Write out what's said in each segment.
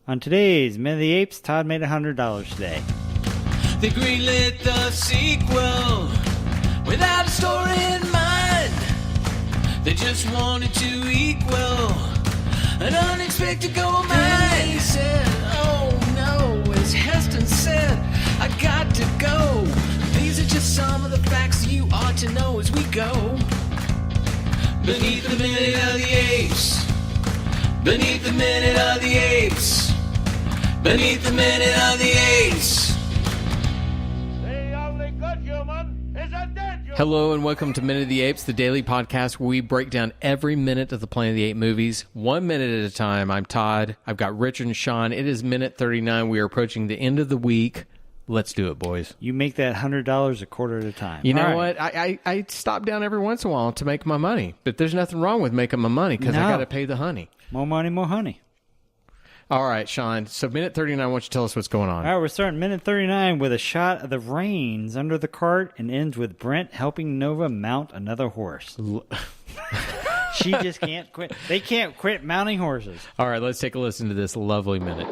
On today's Minute of the Apes, Todd made $100 today. They greenlit the sequel without a story in mind. They just wanted to equal an unexpected gold mine. He said, oh no, as Heston said, I got to go. These are just some of the facts you ought to know as we go. Beneath the Minute of the Apes. Beneath the Minute of the Apes. Beneath the Minute of the Apes. The only good human is a dead human. Hello and welcome to Minute of the Apes, the daily podcast where we break down every minute of the Planet of the Apes movies, 1 minute at a time. I'm Todd. I've got Richard and Sean. It is minute 39. We are approaching the end of the week. Let's do it, boys. You make that $100 a quarter at a time. You know what? I stop down every once in a while to make my money, but there's nothing wrong with making my money because I got to pay the honey. More money, more honey. All right, Sean. So minute 39, why don't you tell us what's going on? All right, we're starting minute 39 with a shot of the reins under the cart and ends with Brent helping Nova mount another horse. She just can't quit. They can't quit mounting horses. All right, let's take a listen to this lovely minute.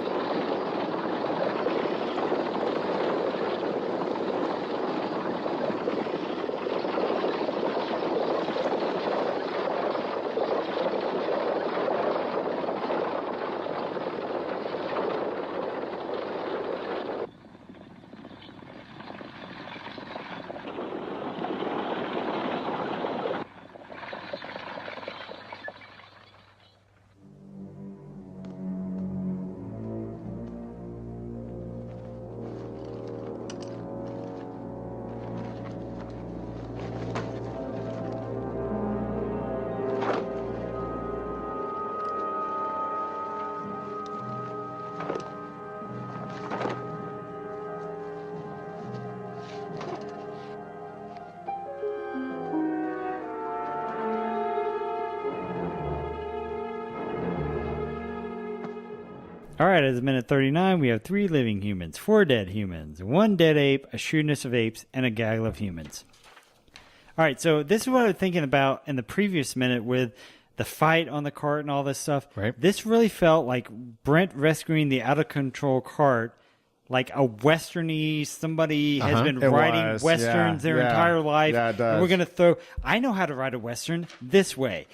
All right, as of minute 39, we have 3 living humans, 4 dead humans, 1 dead ape, a shootness of apes, and a gaggle of humans. All right, so this is what I was thinking about in the previous minute with the fight on the cart and all this stuff. Right. This really felt like Brent rescuing the out-of-control cart, like a Western-y, somebody has been writing Westerns their entire life. Yeah, it does. And we're going to throw... I know how to write a Western this way.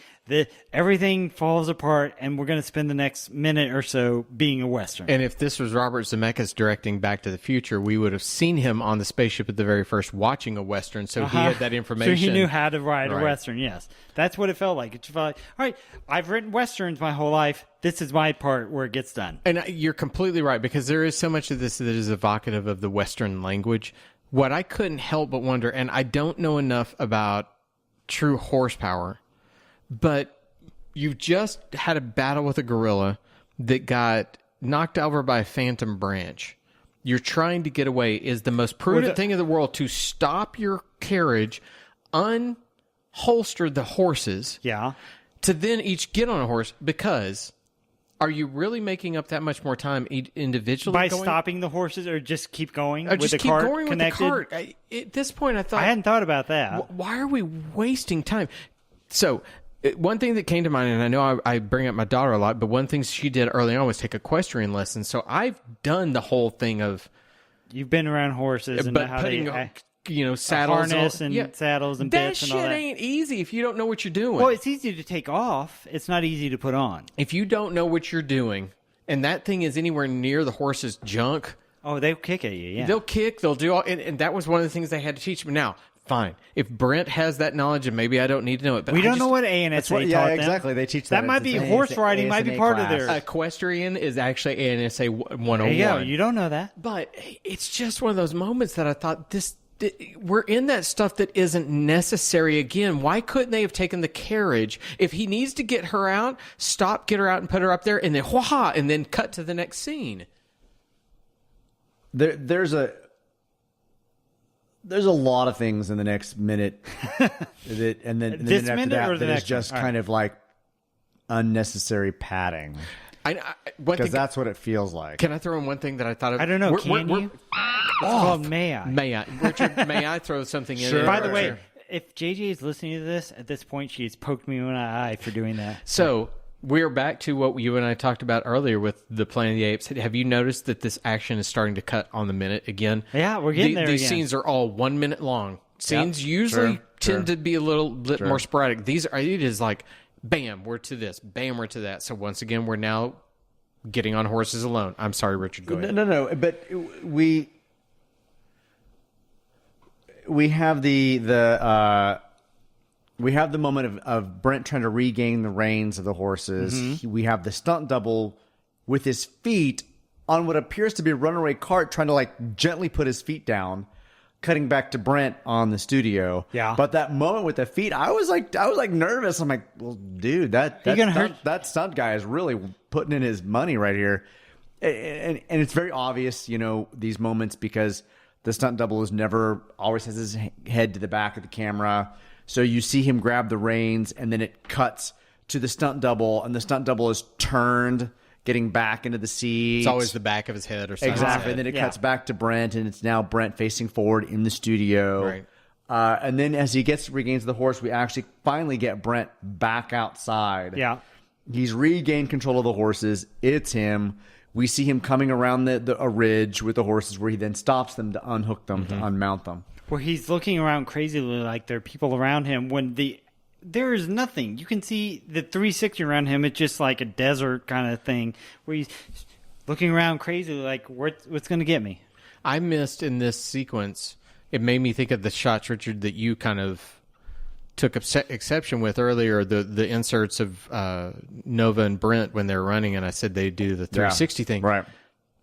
Everything falls apart, and we're going to spend the next minute or so being a Western. And if this was Robert Zemeckis directing Back to the Future, we would have seen him on the spaceship at the very first watching a Western, so he had that information. So he knew how to write a Western, yes. That's what it felt like. It felt like, all right, I've written Westerns my whole life. This is my part where it gets done. And you're completely right, because there is so much of this that is evocative of the Western language. What I couldn't help but wonder, and I don't know enough about true horsepower, but you've just had a battle with a gorilla that got knocked over by a phantom branch. You're trying to get away. Is the most prudent thing in the world to stop your carriage, unholster the horses, to then each get on a horse? Because are you really making up that much more time individually by stopping the horses, or just keep going with just the keep cart going connected? With the cart. At this point, I thought... I hadn't thought about that. Why are we wasting time? So... one thing that came to mind, and I know I bring up my daughter a lot, but one thing she did early on was take equestrian lessons. So I've done the whole thing of... You've been around horses and but how putting, they... saddles... harness and saddles and bits and all that. That shit ain't easy if you don't know what you're doing. Well, it's easy to take off. It's not easy to put on. If you don't know what you're doing, and that thing is anywhere near the horse's junk... Oh, they'll kick at you, yeah. They'll kick, they'll do all... And that was one of the things they had to teach me. Now... Fine. If Brent has that knowledge, and maybe I don't need to know it, but we don't know what ANSA taught them. Yeah, exactly. They teach that. That might be horse riding, might be part of their... Equestrian is actually ANSA 101. Yeah, you don't know that. But it's just one of those moments that I thought, we're in that stuff that isn't necessary again. Why couldn't they have taken the carriage? If he needs to get her out, get her out and put her up there, and then and then cut to the next scene. There's a lot of things in the next minute, and then This after minute that, or the that is next just one? kind of like unnecessary padding. Because that's what it feels like. Can I throw in one thing that I thought of? I don't know. Can you? It's called May I. May I? Richard, may I throw something in? Sure. By the way, if JJ is listening to this, at this point, she's poked me in my eye for doing that. So We're back to what you and I talked about earlier with the Planet of the Apes. Have you noticed that this action is starting to cut on the minute again? Yeah, we're getting there These again. scenes are all 1 minute long. Scenes usually tend to be a little bit more sporadic. It is like, bam, we're to this. Bam, we're to that. So once again, we're now getting on horses alone. I'm sorry, Richard, go ahead. No, but we have we have the moment of Brent trying to regain the reins of the horses. Mm-hmm. We have the stunt double with his feet on what appears to be a runaway cart, trying to like gently put his feet down, cutting back to Brent on the studio. Yeah. But that moment with the feet, I was like nervous. I'm like, well, dude, that stunt guy is really putting in his money right here. And it's very obvious, these moments, because the stunt double always has his head to the back of the camera. So you see him grab the reins, and then it cuts to the stunt double, and the stunt double is turned, getting back into the seat. It's always the back of his head or something. Exactly. And then it cuts back to Brent, and it's now Brent facing forward in the studio. Right. And then as he regains the horse, we actually finally get Brent back outside. Yeah. He's regained control of the horses. It's him. We see him coming around a ridge with the horses, where he then stops them to unhook them, to unmount them. Where he's looking around crazily like there are people around him when there is nothing. You can see the 360 around him. It's just like a desert kind of thing where he's looking around crazily like, what's going to get me? I missed in this sequence, it made me think of the shots, Richard, that you kind of took exception with earlier, the inserts of Nova and Brent when they're running, and I said they do the 360 thing. Right.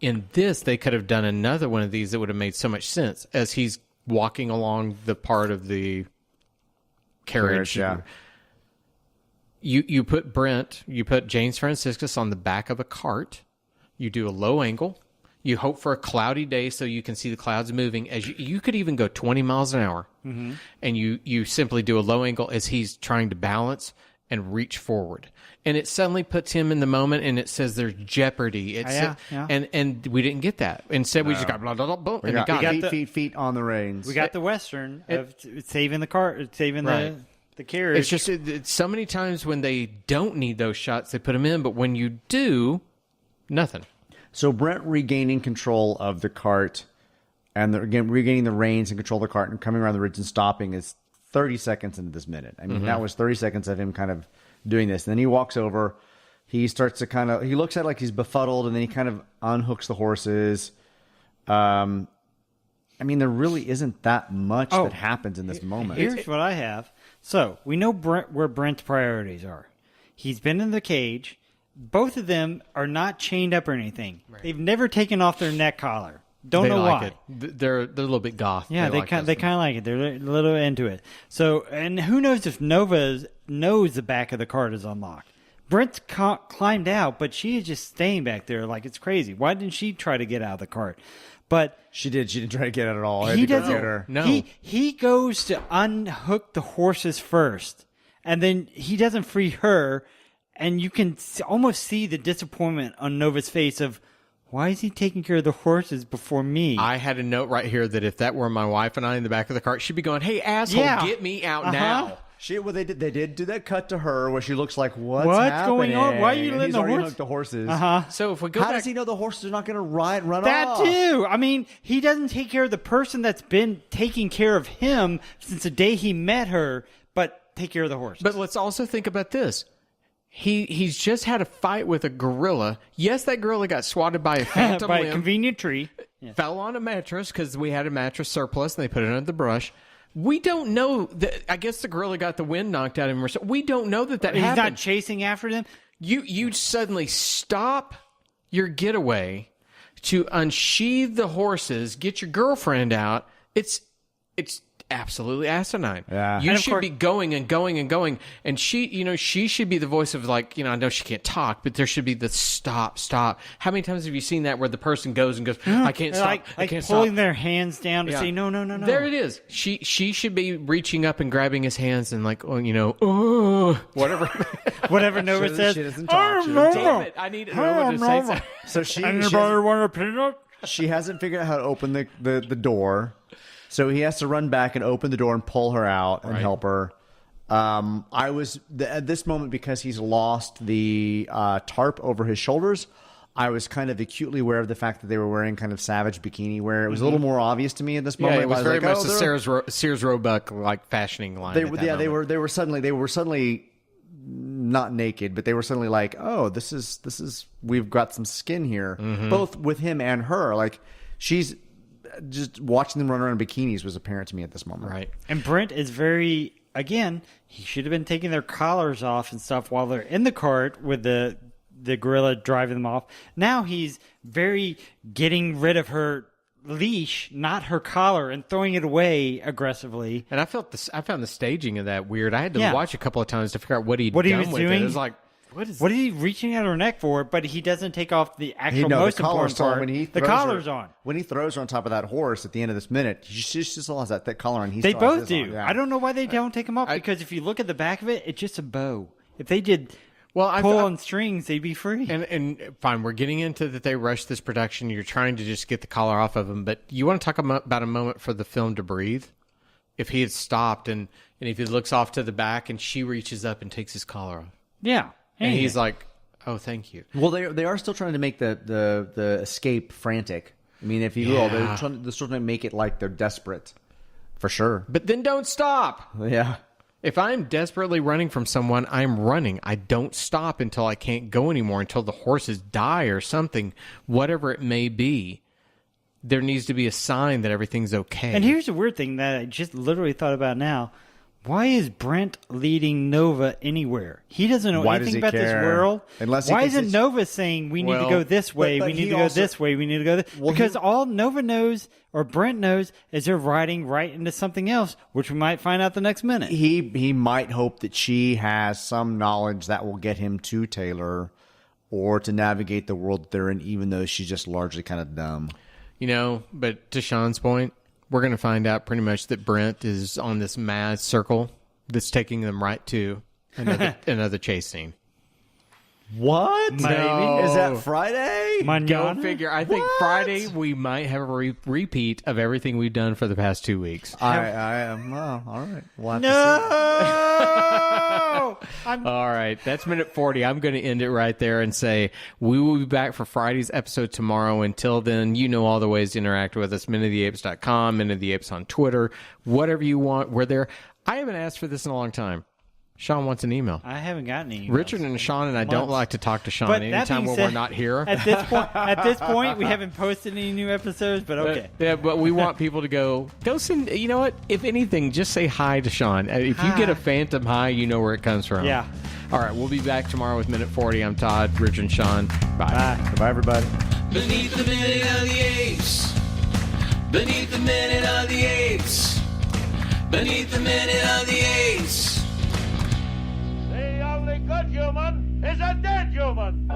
In this, they could have done another one of these that would have made so much sense as he's walking along the part of the carriage. Yeah. You put James Franciscus on the back of a cart. You do a low angle. You hope for a cloudy day so you can see the clouds moving. As you could even go 20 miles an hour, and you simply do a low angle as he's trying to balance and reach forward. And it suddenly puts him in the moment, and it says there's jeopardy. And we didn't get that. Instead, we just got blah, blah, blah, boom, and we got feet on the reins. We got the Western of saving the car, saving the carriage. It's just it's so many times when they don't need those shots, they put them in. But when you do, nothing. So Brent regaining control of the cart and again regaining the reins and control of the cart and coming around the ridge and stopping is 30 seconds into this minute. I mean, that was 30 seconds of him kind of doing this. And then he walks over. He starts to he looks at it like he's befuddled, and then he kind of unhooks the horses. I mean, there really isn't that much that happens in this moment. Here's what I have. So we know where Brent's priorities are. He's been in the cage. Both of them are not chained up or anything. Right. They've never taken off their neck collar. Don't know why. It. They're a little bit goth. Yeah, they kind of like it. They're a little into it. So, and who knows if Nova knows the back of the cart is unlocked. Brent's climbed out, but she is just staying back there like it's crazy. Why didn't she try to get out of the cart? But she did. She didn't try to get out at all. He doesn't. Her. No. He goes to unhook the horses first, and then he doesn't free her. And you can almost see the disappointment on Nova's face of, why is he taking care of the horses before me? I had a note right here that if that were my wife and I in the back of the cart, she'd be going, "Hey, asshole, get me out now." They did do that cut to her where she looks like, what's going on? Why are you letting the horses? So if we go How back, does he know the horses are not going to run off? That too. I mean, he doesn't take care of the person that's been taking care of him since the day he met her, but take care of the horses. But let's also think about this. He's just had a fight with a gorilla. Yes, that gorilla got swatted by a phantom by limb, a convenient tree. Yeah. Fell on a mattress because we had a mattress surplus and they put it under the brush. We don't know that. I guess the gorilla got the wind knocked out of him. We don't know that happened. He's not chasing after them. You suddenly stop your getaway to unsheathe the horses, get your girlfriend out. It's absolutely asinine. Yeah. You should be going and going and going. And she should be the voice of like, I know she can't talk, but there should be the stop. How many times have you seen that where the person goes and goes, I can't stop. I can't stop. Pulling their hands down to say, no. There it is. She should be reaching up and grabbing his hands and like, whatever. Whatever Nova says. She doesn't talk. Damn it. I need Nova to say something. So anybody want a peanut? She hasn't figured out how to open the door. So he has to run back and open the door and pull her out and help her. I was at this moment, because he's lost the tarp over his shoulders, I was kind of acutely aware of the fact that they were wearing kind of savage bikini wear. It was a little more obvious to me at this moment. Yeah, it was very much like, the Sears Roebuck like fashioning line. They were suddenly not naked, but they were suddenly like, oh, this is we've got some skin here, both with him and her. Like, she's just watching them run around in bikinis was apparent to me at this moment. Right. And Brent is very, again, he should have been taking their collars off and stuff while they're in the cart with the gorilla driving them off. Now he's very getting rid of her leash, not her collar, and throwing it away aggressively. And I found the staging of that weird. I had to watch a couple of times to figure out what he was doing. It was like, what is he reaching at her neck for? But he doesn't take off the actual most important part. The collar's on. When he throws her on top of that horse at the end of this minute, she still has that thick collar on. They both do. Yeah. I don't know why they don't take them off, because if you look at the back of it, it's just a bow. If they did pull on strings, they'd be free. And fine, we're getting into that they rushed this production. You're trying to just get the collar off of him. But you want to talk about a moment for the film to breathe? If he had stopped and if he looks off to the back and she reaches up and takes his collar off. Yeah. And he's like, oh, thank you. Well, they are still trying to make the escape frantic. I mean, if you will, they're still trying to make it like they're desperate. For sure. But then don't stop. Yeah. If I'm desperately running from someone, I'm running. I don't stop until I can't go anymore, until the horses die or something, whatever it may be. There needs to be a sign that everything's okay. And here's the weird thing that I just literally thought about now. Why is Brent leading Nova anywhere? He doesn't know anything about this world. Why isn't Nova saying we need to go this way, we need to go this way, we need to go this way? Because all Nova knows, or Brent knows, is they're riding right into something else, which we might find out the next minute. He might hope that she has some knowledge that will get him to Taylor or to navigate the world that they're in, even though she's just largely kind of dumb. You know, but to Sean's point, we're going to find out pretty much that Brent is on this mad circle that's taking them right to another chase scene. What? Maybe. Is that Friday? Go figure. I think Friday we might have a repeat of everything we've done for the past 2 weeks. I am. Well, all right. We'll have to see. All right. That's minute 40. I'm going to end it right there and say we will be back for Friday's episode tomorrow. Until then, you know all the ways to interact with us. MinuteOfTheApes.com, Minute of the Apes on Twitter. Whatever you want, we're there. I haven't asked for this in a long time. Sean wants an email. I haven't gotten any emails. Richard and Sean and I don't like to talk to Sean anytime when we're not here. At this point, we haven't posted any new episodes, but okay. But we want people to go send, you know what? If anything, just say hi to Sean. If you get a phantom hi, you know where it comes from. Yeah. All right, we'll be back tomorrow with Minute 40. I'm Todd, Richard, and Sean. Bye. Bye, everybody. Beneath the Minute of the Apes. Beneath the Minute of the Apes. Beneath the Minute of the Apes. The only good human is a dead human.